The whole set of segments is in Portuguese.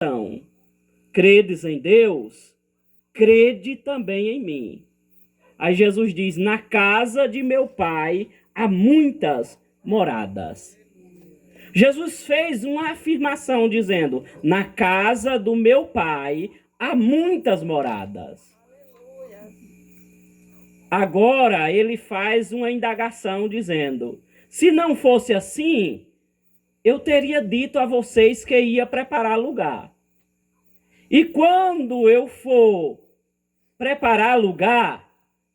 Então, credes em Deus, crede também em mim. Aí Jesus diz, na casa de meu pai há muitas moradas. Jesus fez uma afirmação dizendo, na casa do meu pai há muitas moradas. Agora ele faz uma indagação dizendo, se não fosse assim, eu teria dito a vocês que ia preparar lugar. E quando eu for preparar lugar,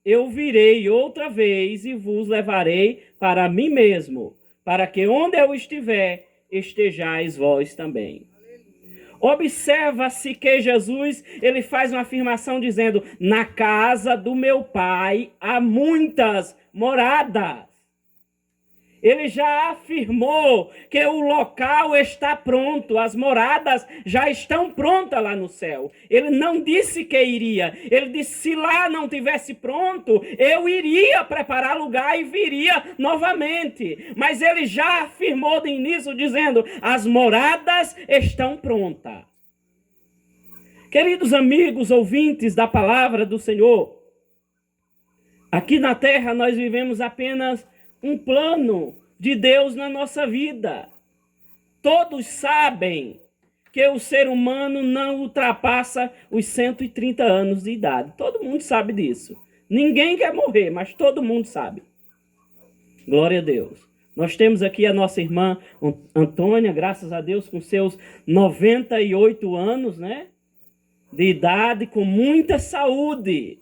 eu virei outra vez e vos levarei para mim mesmo, para que onde eu estiver, estejais vós também. Observa-se que Jesus, ele faz uma afirmação dizendo, na casa do meu pai há muitas moradas. Ele já afirmou que o local está pronto, as moradas já estão prontas lá no céu. Ele não disse que iria, ele disse, se lá não tivesse pronto, eu iria preparar lugar e viria novamente. Mas ele já afirmou de início dizendo, as moradas estão prontas. Queridos amigos, ouvintes da palavra do Senhor, aqui na terra nós vivemos apenas um plano de Deus na nossa vida. Todos sabem que o ser humano não ultrapassa os 130 anos de idade. Todo mundo sabe disso. Ninguém quer morrer, mas todo mundo sabe. Glória a Deus. Nós temos aqui a nossa irmã Antônia, graças a Deus, com seus 98 anos, né? De idade, com muita saúde.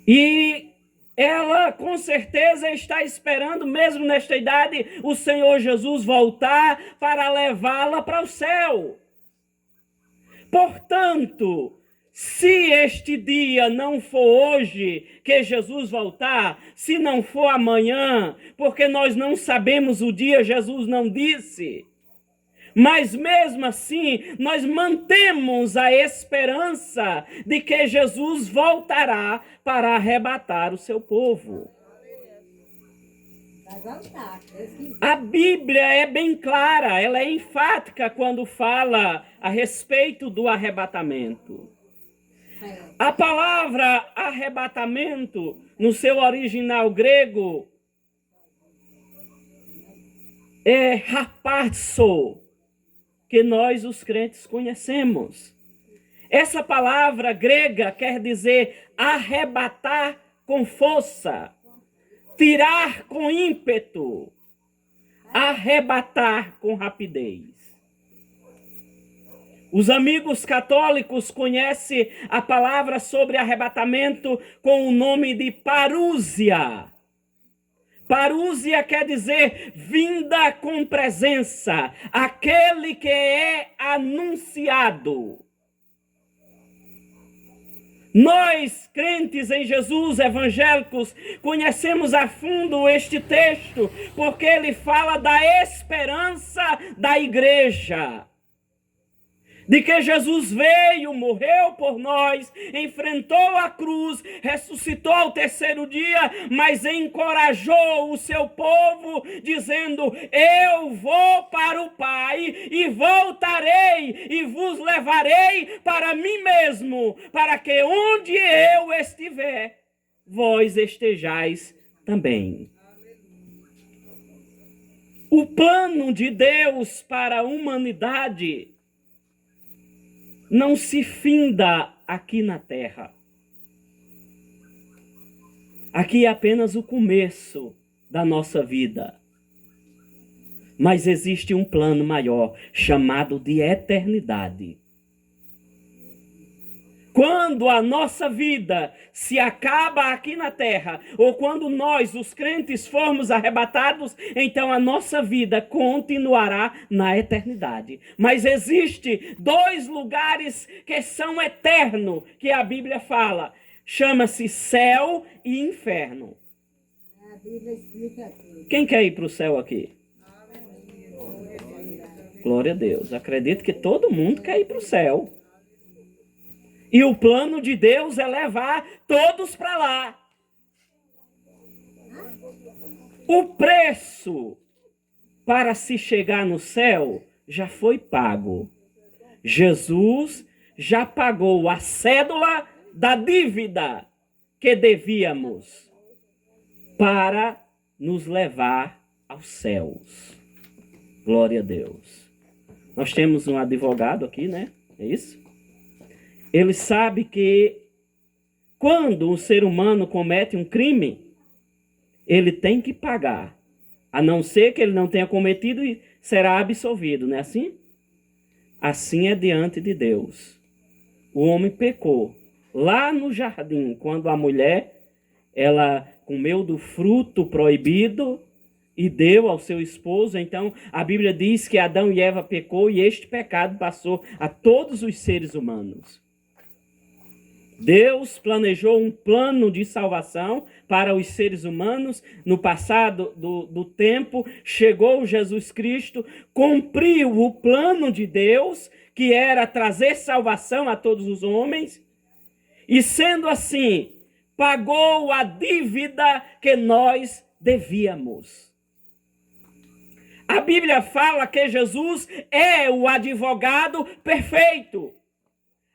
E ela, com certeza, está esperando, mesmo nesta idade, o Senhor Jesus voltar para levá-la para o céu. Portanto, se este dia não for hoje que Jesus voltar, se não for amanhã, porque nós não sabemos o dia, Jesus não disse. Mas mesmo assim, nós mantemos a esperança de que Jesus voltará para arrebatar o seu povo. A Bíblia é bem clara, ela é enfática quando fala a respeito do arrebatamento. A palavra arrebatamento, no seu original grego, é harpazo, que nós, os crentes, conhecemos. Essa palavra grega quer dizer arrebatar com força, tirar com ímpeto, arrebatar com rapidez. Os amigos católicos conhecem a palavra sobre arrebatamento com o nome de parúsia. Parúsia quer dizer vinda com presença, aquele que é anunciado. Nós, crentes em Jesus, evangélicos, conhecemos a fundo este texto, porque ele fala da esperança da igreja. De que Jesus veio, morreu por nós, enfrentou a cruz, ressuscitou ao terceiro dia, mas encorajou o seu povo, dizendo, eu vou para o Pai e voltarei e vos levarei para mim mesmo, para que onde eu estiver, vós estejais também. O plano de Deus para a humanidade não se finda aqui na terra. Aqui é apenas o começo da nossa vida. Mas existe um plano maior, chamado de eternidade. Quando a nossa vida se acaba aqui na terra, ou quando nós, os crentes, formos arrebatados, então a nossa vida continuará na eternidade. Mas existe dois lugares que são eternos, que a Bíblia fala. Chama-se céu e inferno. A Bíblia explica aqui. Quem quer ir para o céu aqui? Glória a Deus. Acredito que todo mundo quer ir para o céu. E o plano de Deus é levar todos para lá. O preço para se chegar no céu já foi pago. Jesus já pagou a cédula da dívida que devíamos para nos levar aos céus. Glória a Deus. Nós temos um advogado aqui, né? É isso? Ele sabe que quando um ser humano comete um crime, ele tem que pagar. A não ser que ele não tenha cometido e será absolvido, não é assim? Assim é diante de Deus. O homem pecou. Lá no jardim, quando a mulher, ela comeu do fruto proibido e deu ao seu esposo, então a Bíblia diz que Adão e Eva pecou e este pecado passou a todos os seres humanos. Deus planejou um plano de salvação para os seres humanos. No passado do tempo, chegou Jesus Cristo, cumpriu o plano de Deus, que era trazer salvação a todos os homens, e sendo assim, pagou a dívida que nós devíamos. A Bíblia fala que Jesus é o advogado perfeito,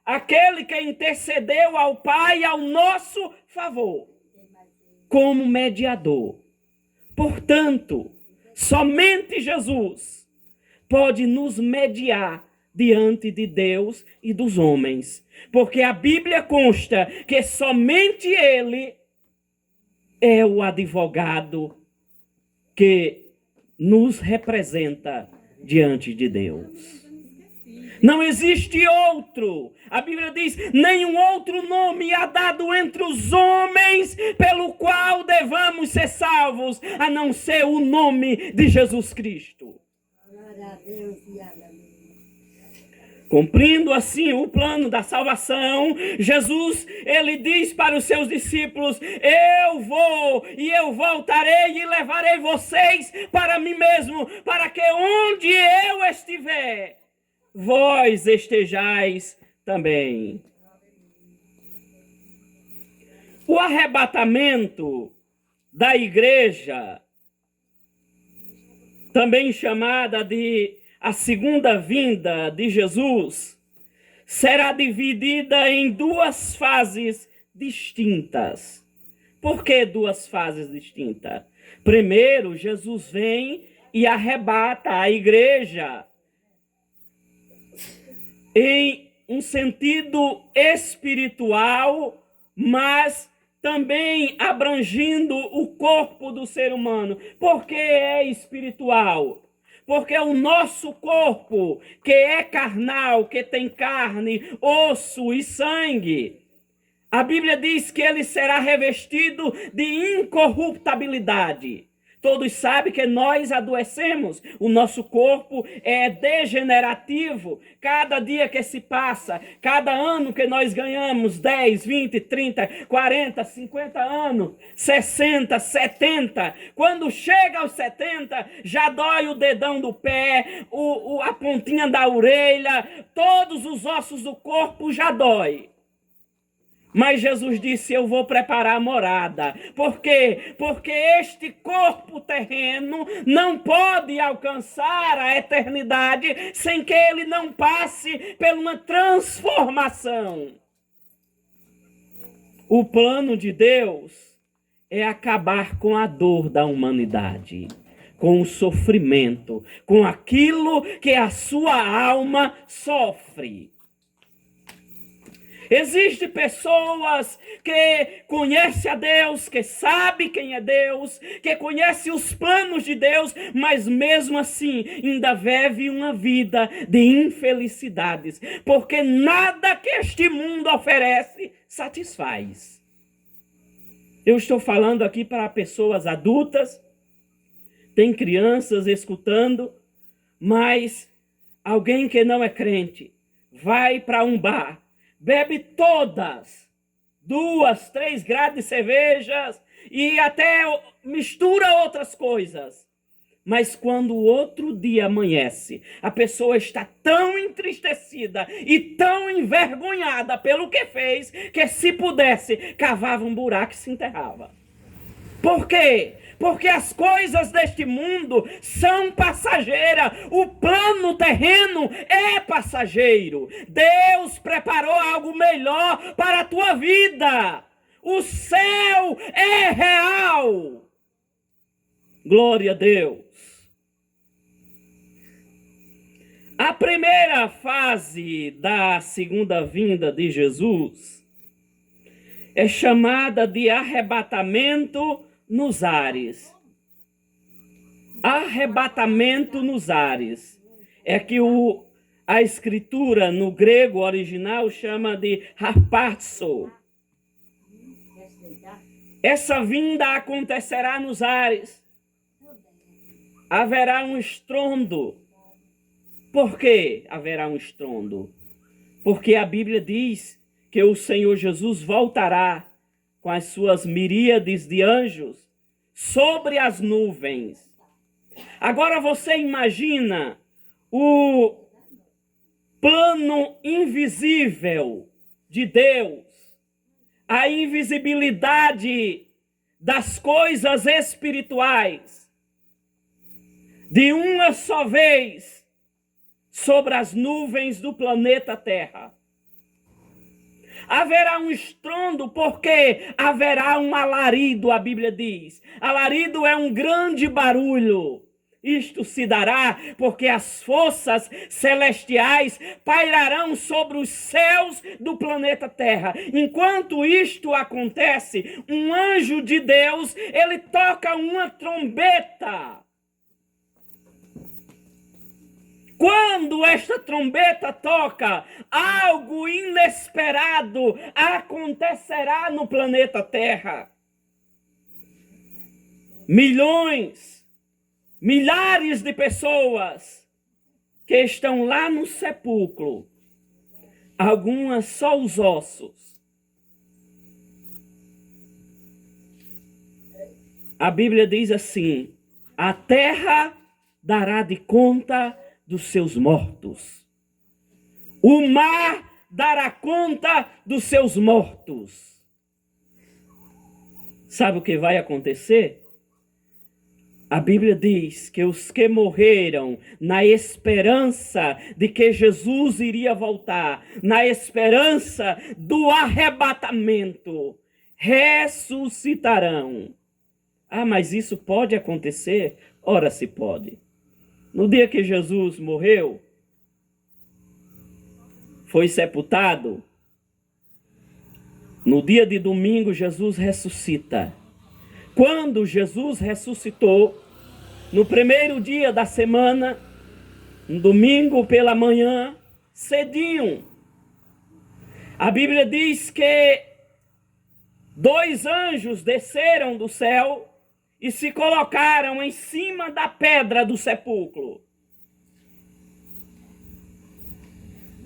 aquele que intercedeu ao Pai ao nosso favor, como mediador. Portanto, somente Jesus pode nos mediar diante de Deus e dos homens, porque a Bíblia consta que somente Ele é o advogado que nos representa diante de Deus. Não existe outro. A Bíblia diz, nenhum outro nome há dado entre os homens pelo qual devamos ser salvos, a não ser o nome de Jesus Cristo. Glória a Deus e aleluia. Cumprindo assim o plano da salvação, Jesus, ele diz para os seus discípulos, eu vou e eu voltarei e levarei vocês para mim mesmo, para que onde eu estiver, vós estejais também. O arrebatamento da igreja, também chamada de a segunda vinda de Jesus, será dividida em duas fases distintas. Por que duas fases distintas? Primeiro, Jesus vem e arrebata a igreja em um sentido espiritual, mas também abrangindo o corpo do ser humano. Por que é espiritual? Porque o nosso corpo, que é carnal, que tem carne, osso e sangue, a Bíblia diz que ele será revestido de incorruptibilidade. Todos sabem que nós adoecemos, o nosso corpo é degenerativo. Cada dia que se passa, cada ano que nós ganhamos 10, 20, 30, 40, 50 anos, 60, 70. Quando chega aos 70, já dói o dedão do pé, a pontinha da orelha, todos os ossos do corpo já dói. Mas Jesus disse, eu vou preparar a morada. Por quê? Porque este corpo terreno não pode alcançar a eternidade sem que ele não passe por uma transformação. O plano de Deus é acabar com a dor da humanidade, com o sofrimento, com aquilo que a sua alma sofre. Existem pessoas que conhecem a Deus, que sabem quem é Deus, que conhecem os planos de Deus, mas mesmo assim ainda vivem uma vida de infelicidades, porque nada que este mundo oferece satisfaz. Eu estou falando aqui para pessoas adultas, tem crianças escutando, mas alguém que não é crente vai para um bar, bebe todas, 2, 3 graus de cervejas e até mistura outras coisas. Mas quando o outro dia amanhece, a pessoa está tão entristecida e tão envergonhada pelo que fez, que se pudesse, cavava um buraco e se enterrava. Por quê? porque as coisas deste mundo são passageiras. O plano terreno é passageiro. Deus preparou algo melhor para a tua vida. O céu é real. Glória a Deus. A primeira fase da segunda vinda de Jesus é chamada de arrebatamento nos ares. Arrebatamento nos ares. É que a escritura no grego original chama de harpazo. Essa vinda acontecerá nos ares. Haverá um estrondo. Por que haverá um estrondo? Porque a Bíblia diz que o Senhor Jesus voltará com as suas miríades de anjos sobre as nuvens. Agora você imagina o plano invisível de Deus, a invisibilidade das coisas espirituais, de uma só vez, sobre as nuvens do planeta Terra. Haverá um estrondo, porque haverá um alarido, a Bíblia diz. Alarido é um grande barulho. Isto se dará porque as forças celestiais pairarão sobre os céus do planeta Terra. Enquanto isto acontece, um anjo de Deus, ele toca uma trombeta. Quando esta trombeta toca, algo inesperado acontecerá no planeta Terra. Milhões, milhares de pessoas que estão lá no sepulcro, algumas só os ossos. A Bíblia diz assim: a terra dará de conta dos seus mortos. O mar dará conta dos seus mortos. Sabe o que vai acontecer? A Bíblia diz que os que morreram na esperança de que Jesus iria voltar, na esperança do arrebatamento, ressuscitarão. Ah, mas isso pode acontecer? Ora, se pode. No dia que Jesus morreu, foi sepultado, no dia de domingo Jesus ressuscita. Quando Jesus ressuscitou, no primeiro dia da semana, no domingo pela manhã, cedinho, a Bíblia diz que 2 anjos desceram do céu e se colocaram em cima da pedra do sepulcro.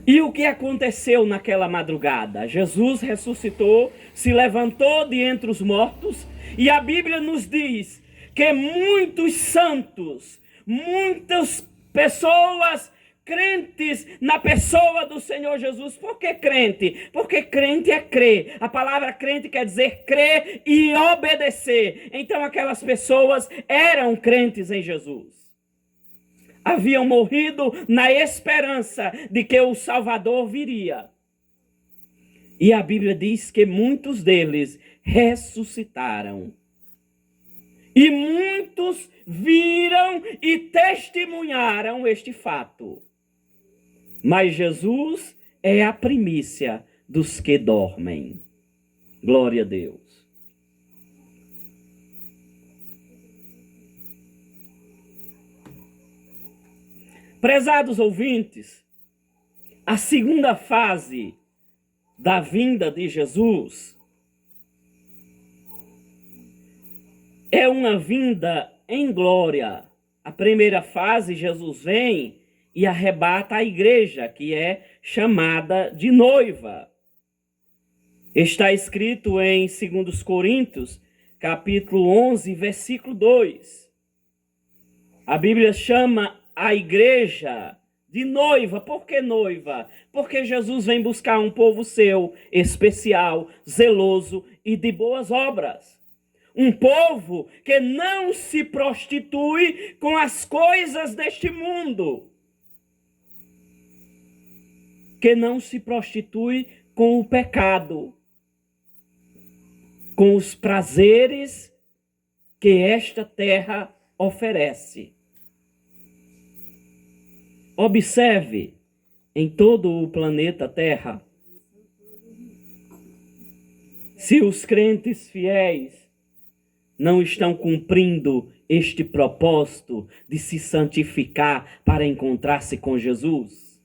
E o que aconteceu naquela madrugada? Jesus ressuscitou, se levantou de entre os mortos, e a Bíblia nos diz que muitos santos, muitas pessoas crentes na pessoa do Senhor Jesus. Por que crente? Porque crente é crer. A palavra crente quer dizer crer e obedecer. Então aquelas pessoas eram crentes em Jesus. Haviam morrido na esperança de que o Salvador viria. E a Bíblia diz que muitos deles ressuscitaram. E muitos viram e testemunharam este fato. Mas Jesus é a primícia dos que dormem. Glória a Deus. Prezados ouvintes, a segunda fase da vinda de Jesus é uma vinda em glória. A primeira fase, Jesus vem e arrebata a igreja, que é chamada de noiva. Está escrito em 2 Coríntios, capítulo 11, versículo 2. A Bíblia chama a igreja de noiva. Por que noiva? Porque Jesus vem buscar um povo seu, especial, zeloso e de boas obras. Um povo que não se prostitui com as coisas deste mundo. Que não se prostitui com o pecado. Com os prazeres que esta terra oferece. Observe em todo o planeta Terra, se os crentes fiéis não estão cumprindo este propósito de se santificar para encontrar-se com Jesus.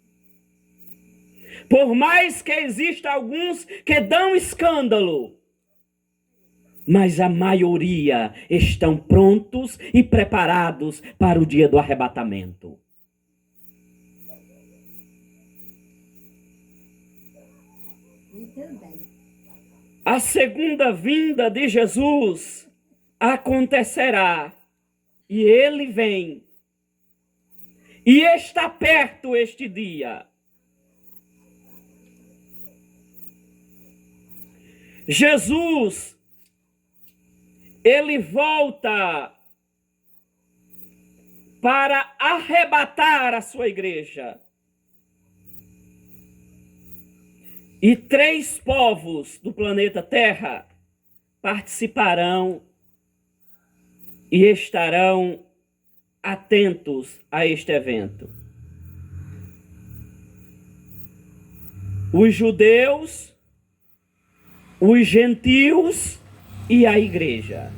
Por mais que exista alguns que dão escândalo, mas a maioria estão prontos e preparados para o dia do arrebatamento. A segunda vinda de Jesus acontecerá e ele vem. E está perto este dia. Jesus, ele volta para arrebatar a sua igreja. E 3 povos do planeta Terra participarão e estarão atentos a este evento. Os judeus, os gentios e a igreja.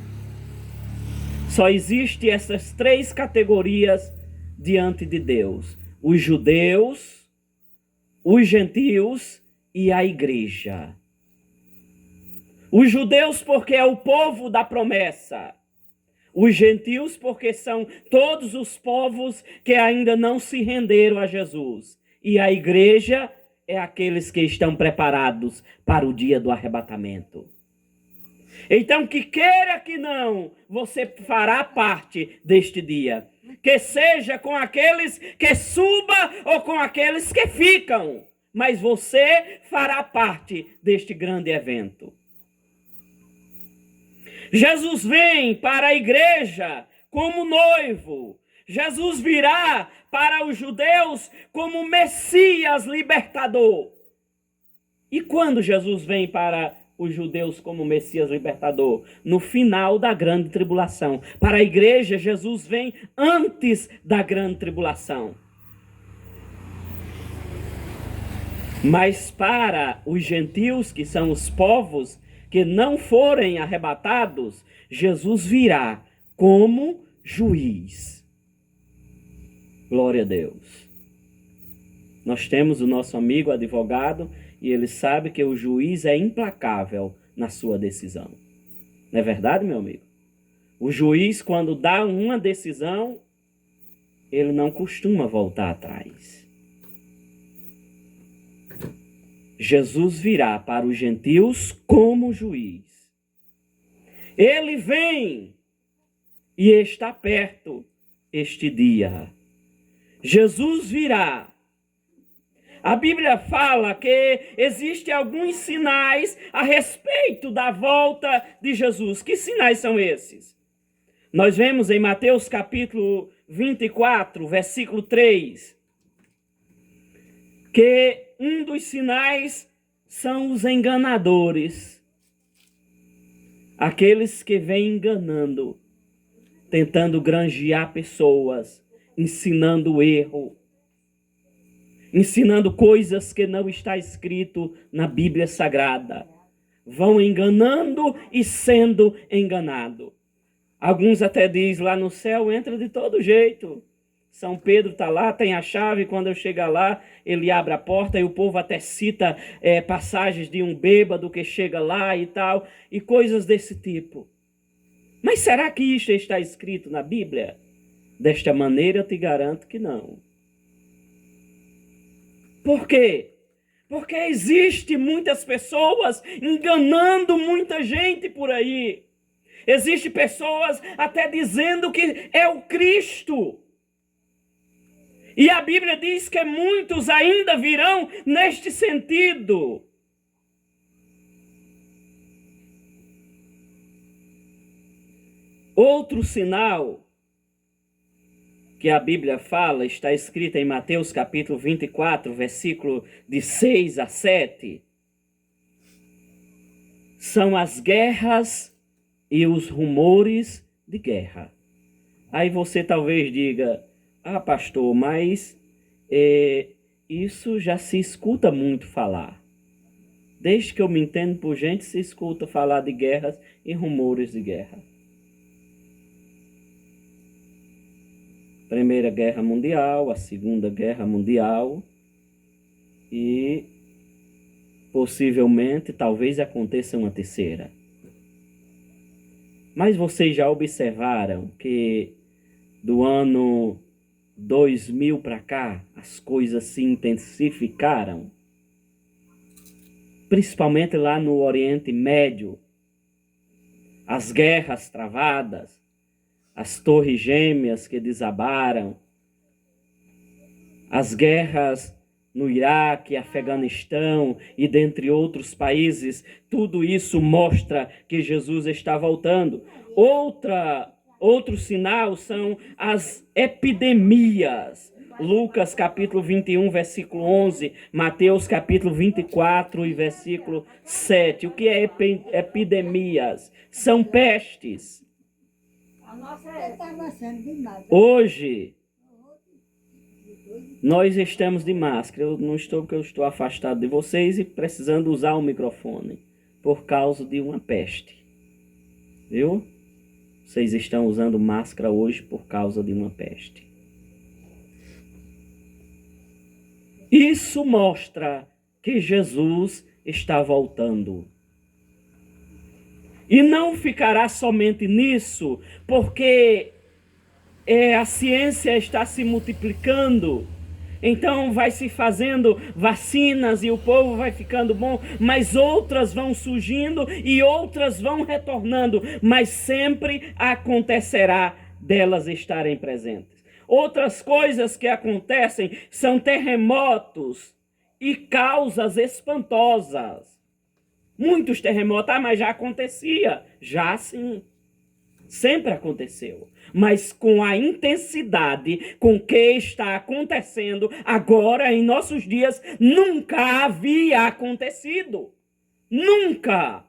Só existem essas 3 categorias diante de Deus: os judeus, os gentios e a igreja. Os judeus porque é o povo da promessa. Os gentios porque são todos os povos que ainda não se renderam a Jesus. E a igreja é aqueles que estão preparados para o dia do arrebatamento. Então, que queira que não, você fará parte deste dia. Que seja com aqueles que suba ou com aqueles que ficam. Mas você fará parte deste grande evento. Jesus vem para a igreja como noivo. Jesus virá para os judeus como Messias libertador. E quando Jesus vem para os judeus como Messias libertador? No final da grande tribulação. Para a igreja, Jesus vem antes da grande tribulação. Mas para os gentios, que são os povos que não forem arrebatados, Jesus virá como juiz. Glória a Deus. Nós temos o nosso amigo advogado e ele sabe que o juiz é implacável na sua decisão. Não é verdade, meu amigo? O juiz, quando dá uma decisão, ele não costuma voltar atrás. Jesus virá para os gentios como juiz. Ele vem e está perto este dia. Jesus virá. A Bíblia fala que existem alguns sinais a respeito da volta de Jesus. Que sinais são esses? Nós vemos em Mateus capítulo 24, versículo 3, que um dos sinais são os enganadores. Aqueles que vêm enganando, tentando granjear pessoas, ensinando erro, ensinando coisas que não está escrito na Bíblia Sagrada. Vão enganando e sendo enganado. Alguns até dizem, lá no céu entra de todo jeito. São Pedro está lá, tem a chave, quando eu chegar lá, ele abre a porta e o povo até cita passagens de um bêbado que chega lá e tal, e coisas desse tipo. Mas será que isto está escrito na Bíblia? Desta maneira eu te garanto que não. Por quê? Porque existe muitas pessoas enganando muita gente por aí. Existem pessoas até dizendo que é o Cristo. E a Bíblia diz que muitos ainda virão neste sentido. 1 João 3,16 Outro sinal que a Bíblia fala, está escrito em Mateus capítulo 24, versículo de 6 a 7, são as guerras e os rumores de guerra. Aí você talvez diga, pastor, mas isso já se escuta muito falar. Desde que eu me entendo por gente, se escuta falar de guerras e rumores de guerra. Primeira Guerra Mundial, a Segunda Guerra Mundial e possivelmente, talvez aconteça uma terceira. Mas vocês já observaram que do ano 2000 para cá as coisas se intensificaram? Principalmente lá no Oriente Médio, as guerras travadas, as torres gêmeas que desabaram, as guerras no Iraque, Afeganistão e dentre outros países, tudo isso mostra que Jesus está voltando. Outro sinal são as epidemias. Lucas capítulo 21, versículo 11, Mateus capítulo 24 e versículo 7. O que é epidemias? São pestes. Hoje, nós estamos de máscara. Eu não estou porque eu estou afastado de vocês e precisando usar o microfone por causa de uma peste. Viu? Vocês estão usando máscara hoje por causa de uma peste. Isso mostra que Jesus está voltando. E não ficará somente nisso, porque a ciência está se multiplicando. Então vai se fazendo vacinas e o povo vai ficando bom, mas outras vão surgindo e outras vão retornando, mas sempre acontecerá delas estarem presentes. Outras coisas que acontecem são terremotos e causas espantosas. Muitos terremotos, mas já acontecia. Já sim. Sempre aconteceu. Mas com a intensidade com que está acontecendo agora em nossos dias, nunca havia acontecido. Nunca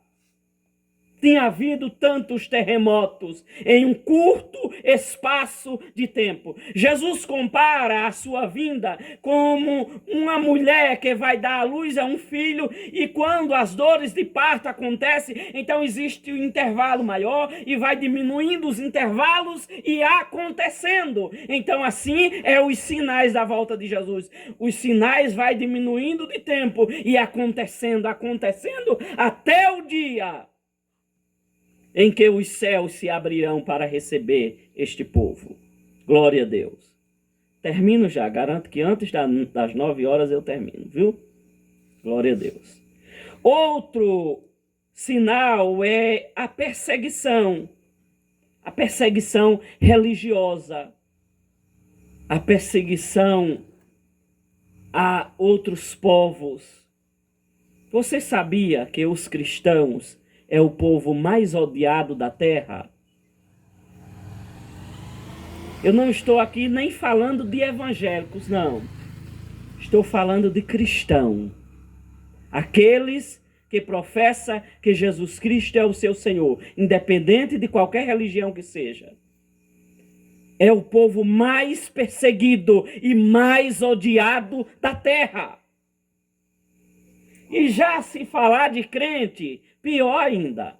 tinha havido tantos terremotos em um curto espaço de tempo. Jesus compara a sua vinda como uma mulher que vai dar à luz a um filho e quando as dores de parto acontecem, então existe um intervalo maior e vai diminuindo os intervalos e acontecendo. Então assim é os sinais da volta de Jesus. Os sinais vai diminuindo de tempo e acontecendo até o dia em que os céus se abrirão para receber este povo. Glória a Deus. Termino já, garanto que antes das 9 horas eu termino, viu? Glória a Deus. Outro sinal é a perseguição religiosa, a perseguição a outros povos. Você sabia que os cristãos é o povo mais odiado da terra? Eu não estou aqui nem falando de evangélicos, não. Estou falando de cristão. Aqueles que professam que Jesus Cristo é o seu Senhor, independente de qualquer religião que seja. É o povo mais perseguido e mais odiado da terra. E já se falar de crente, pior ainda.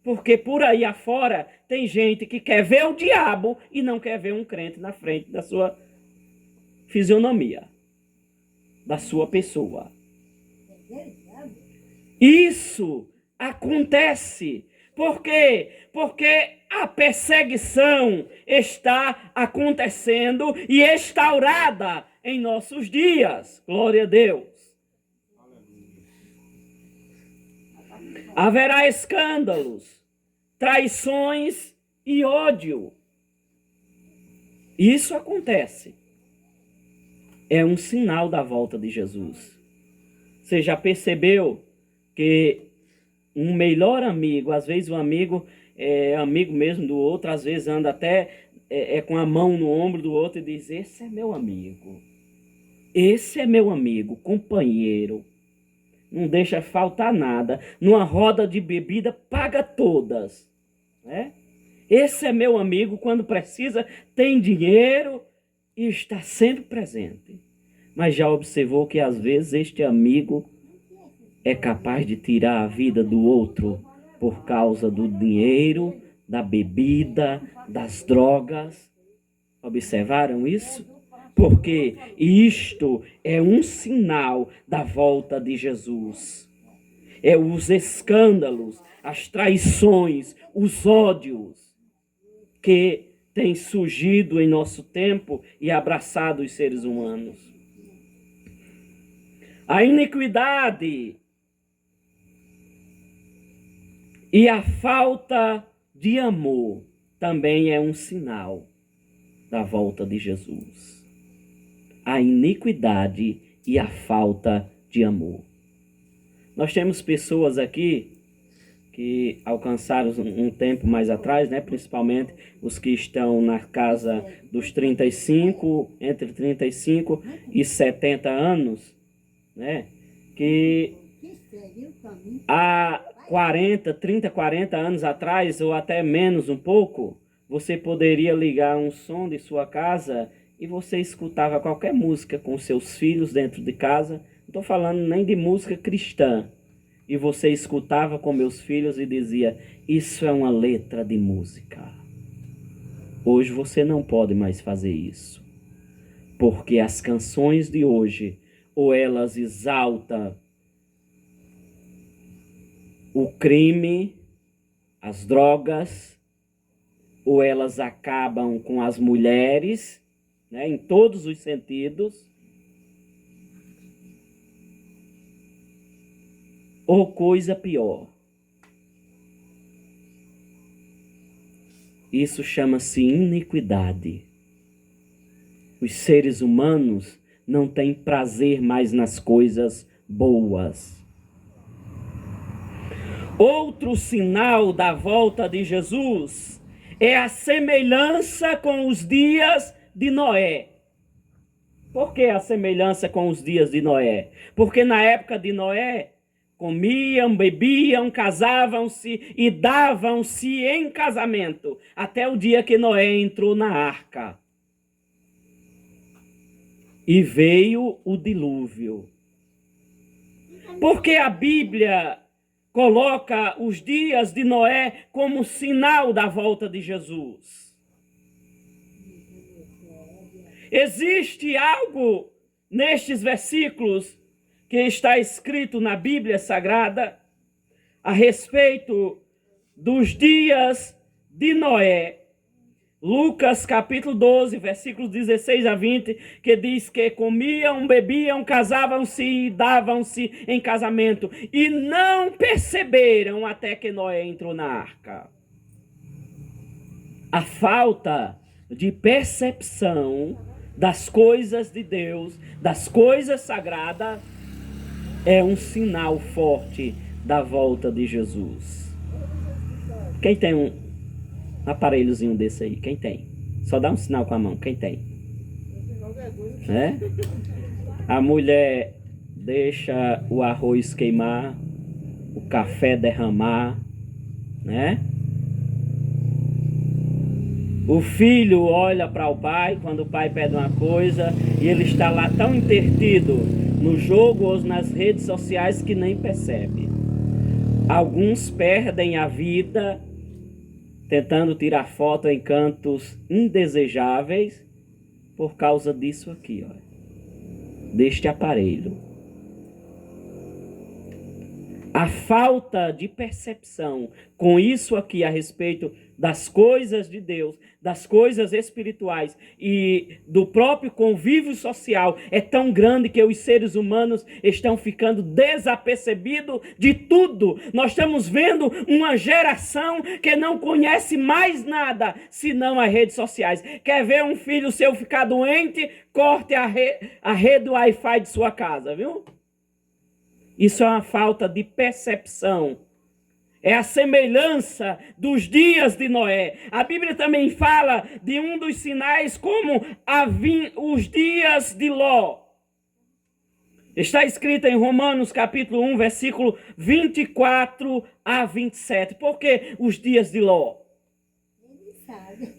Porque por aí afora tem gente que quer ver o diabo e não quer ver um crente na frente da sua fisionomia, da sua pessoa. Isso acontece. Por quê? Porque a perseguição está acontecendo e instaurada em nossos dias. Glória a Deus. Haverá escândalos, traições e ódio. Isso acontece. É um sinal da volta de Jesus. Você já percebeu que um melhor amigo, às vezes o amigo, é amigo mesmo do outro, às vezes anda até com a mão no ombro do outro e diz: esse é meu amigo, esse é meu amigo, companheiro, não deixa faltar nada, numa roda de bebida paga todas, né? Esse é meu amigo, quando precisa tem dinheiro e está sempre presente. Mas já observou que às vezes este amigo é capaz de tirar a vida do outro por causa do dinheiro, da bebida, das drogas? Observaram isso? Porque isto é um sinal da volta de Jesus. É os escândalos, as traições, os ódios que têm surgido em nosso tempo e abraçado os seres humanos. A iniquidade e a falta de amor também é um sinal da volta de Jesus. A iniquidade e a falta de amor. Nós temos pessoas aqui que alcançaram um tempo mais atrás, né? Principalmente os que estão na casa dos 35, entre 35 e 70 anos, né? Que há 30, 40 anos atrás, ou até menos um pouco, você poderia ligar um som de sua casa e você escutava qualquer música com seus filhos dentro de casa. Não estou falando nem de música cristã. E você escutava com meus filhos e dizia: isso é uma letra de música. Hoje você não pode mais fazer isso. Porque as canções de hoje, ou elas exaltam o crime, as drogas, ou elas acabam com as mulheres, né, em todos os sentidos, ou coisa pior. Isso chama-se iniquidade. Os seres humanos não têm prazer mais nas coisas boas. Outro sinal da volta de Jesus é a semelhança com os dias de Noé. Por que a semelhança com os dias de Noé? Porque na época de Noé, comiam, bebiam, casavam-se e davam-se em casamento, até o dia que Noé entrou na arca. E veio o dilúvio. Porque a Bíblia coloca os dias de Noé como sinal da volta de Jesus. Existe algo nestes versículos que está escrito na Bíblia Sagrada a respeito dos dias de Noé. Lucas capítulo 12, versículos 16 a 20, que diz que comiam, bebiam, casavam-se e davam-se em casamento, e não perceberam até que Noé entrou na arca. A falta de percepção das coisas de Deus, das coisas sagradas, é um sinal forte da volta de Jesus. Quem tem um aparelhozinho desse aí? Quem tem? Só dá um sinal com a mão. Quem tem? É? A mulher deixa o arroz queimar, o café derramar, né? O filho olha para o pai quando o pai pede uma coisa e ele está lá tão intertido no jogo ou nas redes sociais que nem percebe. Alguns perdem a vida tentando tirar foto em cantos indesejáveis por causa disso aqui, ó, deste aparelho. A falta de percepção com isso aqui a respeito das coisas de Deus, das coisas espirituais e do próprio convívio social é tão grande que os seres humanos estão ficando desapercebidos de tudo. Nós estamos vendo uma geração que não conhece mais nada senão as redes sociais. Quer ver um filho seu ficar doente? Corte a rede do Wi-Fi de sua casa, viu? Isso é uma falta de percepção. É a semelhança dos dias de Noé. A Bíblia também fala de um dos sinais como os dias de Ló. Está escrito em Romanos capítulo 1, versículo 24 a 27. Por que os dias de Ló?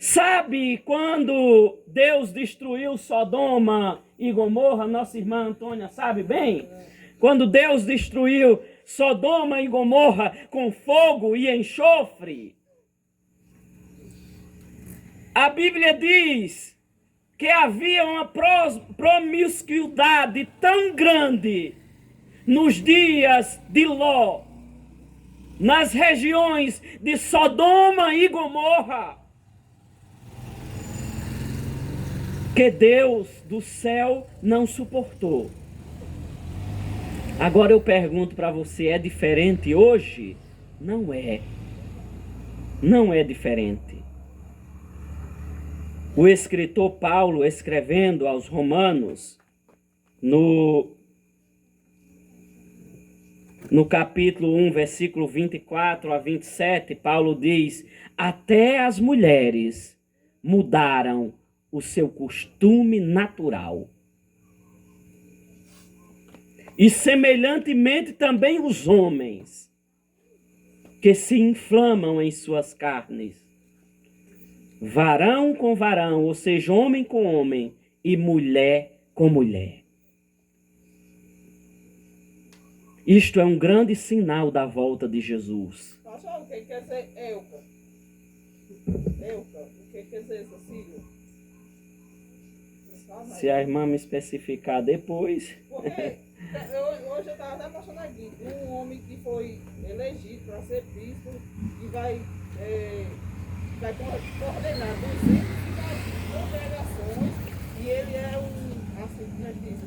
Sabe quando Deus destruiu Sodoma e Gomorra? Nossa irmã Antônia sabe bem? Quando Deus destruiu Sodoma e Gomorra com fogo e enxofre. A Bíblia diz que havia uma promiscuidade tão grande nos dias de Ló, nas regiões de Sodoma e Gomorra, que Deus do céu não suportou. Agora eu pergunto para você, é diferente hoje? Não é. Não é diferente. O escritor Paulo, escrevendo aos Romanos, no capítulo 1, versículo 24 a 27, Paulo diz: até as mulheres mudaram o seu costume natural. E semelhantemente também os homens, que se inflamam em suas carnes. Varão com varão, ou seja, homem com homem, e mulher com mulher. Isto é um grande sinal da volta de Jesus. Pastor, o que quer dizer Euca? Euca, o que quer dizer essa sigla? Se a irmã me especificar depois. Porque hoje eu estava até passando aqui, um homem que foi elegido para ser bispo e vai coordenar 200 congregações, e ele é assim, como é que diz?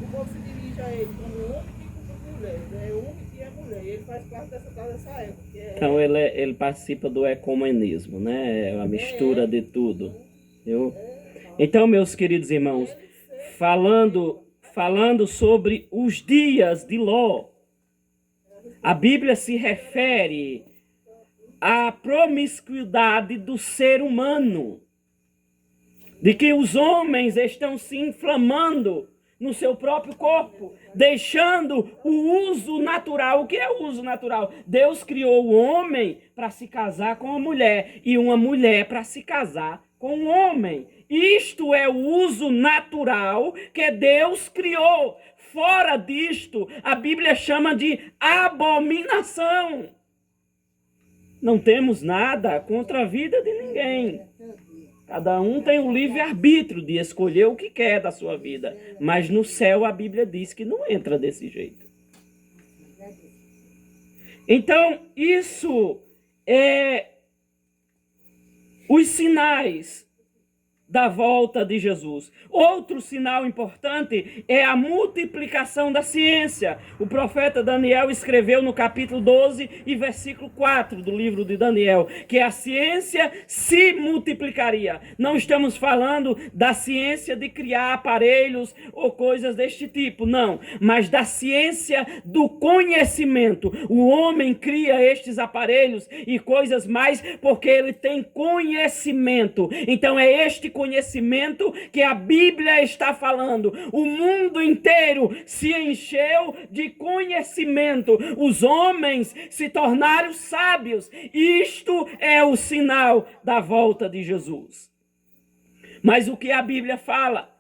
O povo se dirige a ele como homem que cumpre mulher, é homem que é mulher, e ele faz parte dessa época. Então ele participa do ecumenismo, né? É uma mistura de tudo. Então, meus queridos irmãos, falando sobre os dias de Ló, a Bíblia se refere à promiscuidade do ser humano, de que os homens estão se inflamando no seu próprio corpo, deixando o uso natural. O que é o uso natural? Deus criou o homem para se casar com a mulher e uma mulher para se casar com um homem. Isto é o uso natural que Deus criou. Fora disto, a Bíblia chama de abominação. Não temos nada contra a vida de ninguém. Cada um tem o livre-arbítrio de escolher o que quer da sua vida. Mas no céu a Bíblia diz que não entra desse jeito. Então, isso é os sinais da volta de Jesus. Outro sinal importante é a multiplicação da ciência. O profeta Daniel escreveu no capítulo 12 e versículo 4 do livro de Daniel, que a ciência se multiplicaria. Não estamos falando da ciência de criar aparelhos ou coisas deste tipo, não. Mas da ciência do conhecimento. O homem cria estes aparelhos e coisas mais porque ele tem conhecimento. Então é este conhecimento que a Bíblia está falando. O mundo inteiro se encheu de conhecimento. Os homens se tornaram sábios. Isto é o sinal da volta de Jesus. Mas o que a Bíblia fala?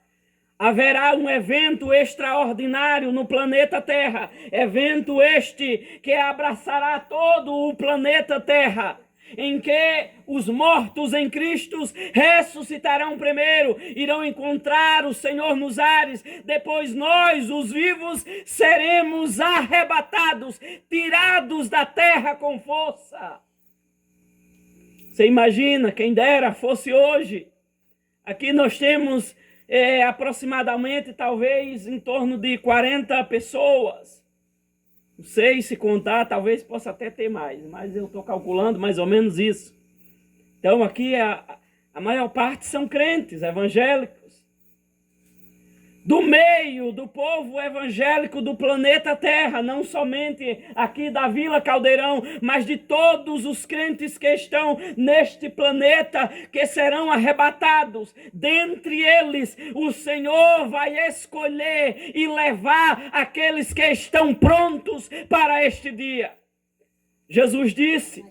Haverá um evento extraordinário no planeta Terra. Evento este que abraçará todo o planeta Terra, em que os mortos em Cristo ressuscitarão primeiro, irão encontrar o Senhor nos ares, depois nós, os vivos, seremos arrebatados, tirados da terra com força. Você imagina, quem dera fosse hoje. Aqui nós temos aproximadamente, talvez, em torno de 40 pessoas. Não sei se contar, talvez possa até ter mais, mas eu estou calculando mais ou menos isso. Então aqui a maior parte são crentes, evangélicos. do meio do povo evangélico do planeta Terra, não somente aqui da Vila Caldeirão, mas de todos os crentes que estão neste planeta, que serão arrebatados. Dentre eles, o Senhor vai escolher e levar aqueles que estão prontos para este dia. Jesus disse: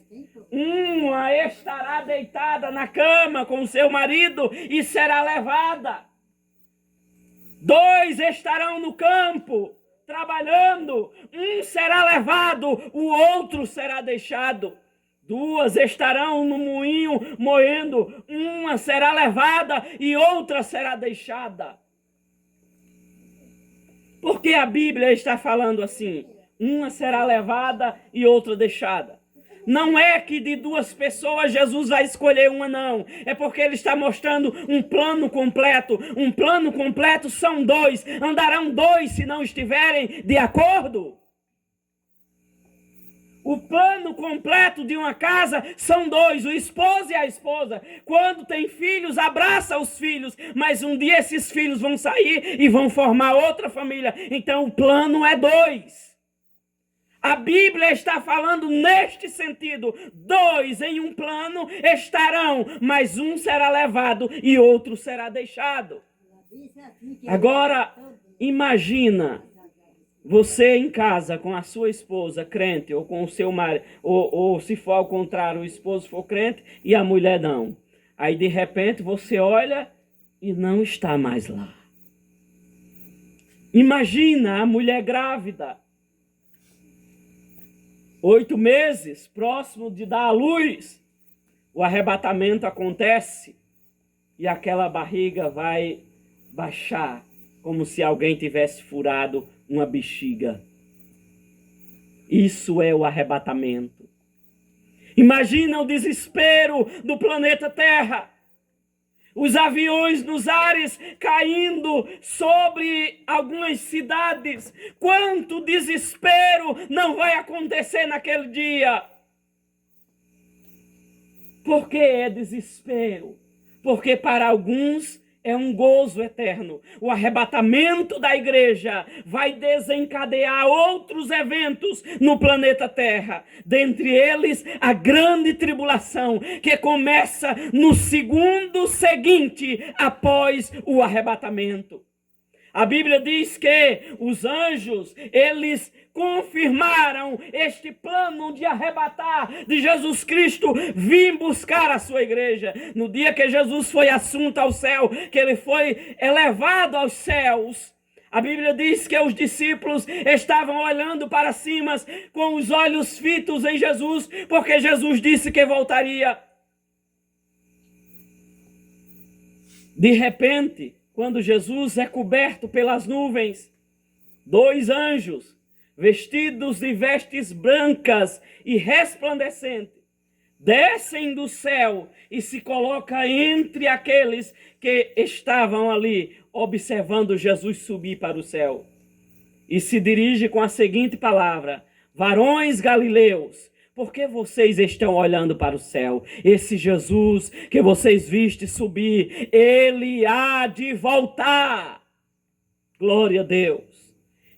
uma estará deitada na cama com seu marido e será levada. 2 estarão no campo, trabalhando. Um será levado, o outro será deixado. 2 estarão no moinho moendo. Uma será levada e outra será deixada. Por que a Bíblia está falando assim? Uma será levada e outra deixada. Não é que de 2 pessoas Jesus vai escolher uma, não. É porque ele está mostrando um plano completo. Um plano completo são 2. Andarão 2 se não estiverem de acordo. O plano completo de uma casa são 2, o esposo e a esposa. Quando tem filhos, abraça os filhos. Mas um dia esses filhos vão sair e vão formar outra família. Então o plano é 2. A Bíblia está falando neste sentido. 2 em um plano estarão, mas um será levado e outro será deixado. Agora, imagina você em casa com a sua esposa crente, ou com o seu marido, ou se for ao contrário, o esposo for crente e a mulher não. Aí de repente você olha e não está mais lá. Imagina a mulher grávida. 8 meses, próximo de dar à luz, o arrebatamento acontece e aquela barriga vai baixar, como se alguém tivesse furado uma bexiga. Isso é o arrebatamento. Imagina o desespero do planeta Terra. Os aviões nos ares caindo sobre algumas cidades. Quanto desespero não vai acontecer naquele dia? Por que é desespero? Porque para alguns é um gozo eterno. O arrebatamento da igreja vai desencadear outros eventos no planeta Terra. Dentre eles, a grande tribulação, que começa no segundo seguinte após o arrebatamento. A Bíblia diz que os anjos, eles confirmaram este plano de arrebatar de Jesus Cristo, vir buscar a sua igreja. No dia que Jesus foi assunto ao céu, que ele foi elevado aos céus, a Bíblia diz que os discípulos estavam olhando para cima com os olhos fitos em Jesus, porque Jesus disse que voltaria. De repente, quando Jesus é coberto pelas nuvens, 2 anjos, vestidos de vestes brancas e resplandecentes, descem do céu e se colocam entre aqueles que estavam ali, observando Jesus subir para o céu. E se dirige com a seguinte palavra: varões galileus, por que vocês estão olhando para o céu? Esse Jesus que vocês vistem subir, ele há de voltar. Glória a Deus.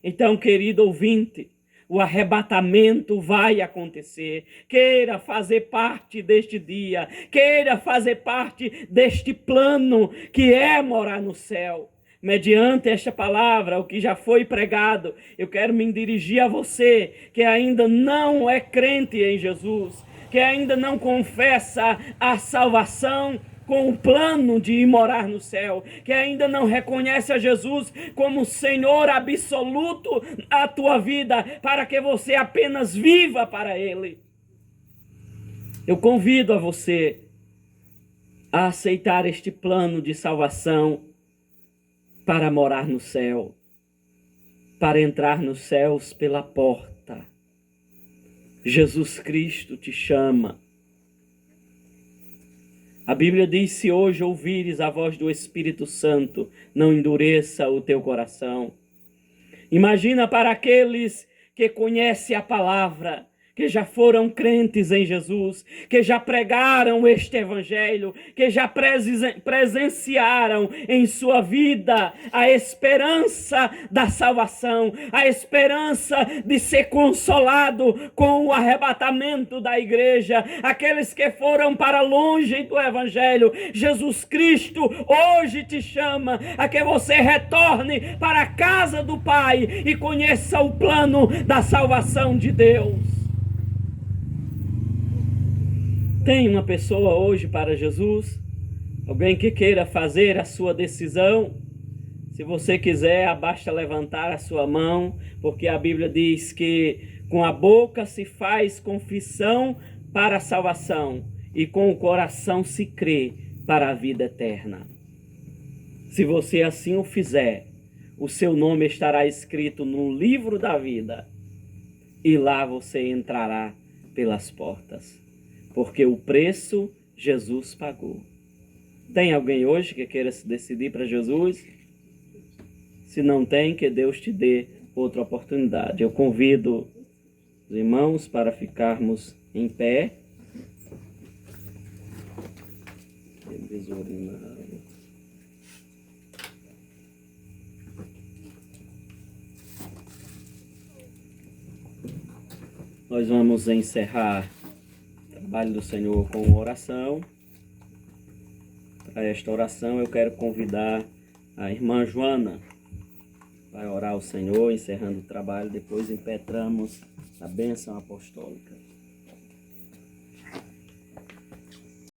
Então, querido ouvinte, o arrebatamento vai acontecer. Queira fazer parte deste dia. Queira fazer parte deste plano que é morar no céu. Mediante esta palavra, o que já foi pregado, eu quero me dirigir a você que ainda não é crente em Jesus, que ainda não confessa a salvação com o plano de ir morar no céu, que ainda não reconhece a Jesus como Senhor absoluto da tua vida, para que você apenas viva para Ele. Eu convido a você a aceitar este plano de salvação para morar no céu, para entrar nos céus pela porta. Jesus Cristo te chama. A Bíblia diz: se hoje ouvires a voz do Espírito Santo, não endureça o teu coração. Imagina para aqueles que conhecem a palavra, que já foram crentes em Jesus, que já pregaram este evangelho, que já presenciaram em sua vida a esperança da salvação, a esperança de ser consolado com o arrebatamento da igreja, aqueles que foram para longe do evangelho. Jesus Cristo hoje te chama a que você retorne para a casa do Pai e conheça o plano da salvação de Deus. Tem uma pessoa hoje para Jesus? Alguém que queira fazer a sua decisão? Se você quiser, basta levantar a sua mão, porque a Bíblia diz que com a boca se faz confissão para a salvação e com o coração se crê para a vida eterna. Se você assim o fizer, o seu nome estará escrito no livro da vida e lá você entrará pelas portas, porque o preço Jesus pagou. Tem alguém hoje que queira se decidir para Jesus? Se não tem, que Deus te dê outra oportunidade. Eu convido os irmãos para ficarmos em pé. Nós vamos encerrar o trabalho do Senhor com uma oração. Para esta oração eu quero convidar a irmã Joana. Vai orar ao Senhor, encerrando o trabalho. Depois impetramos a bênção apostólica.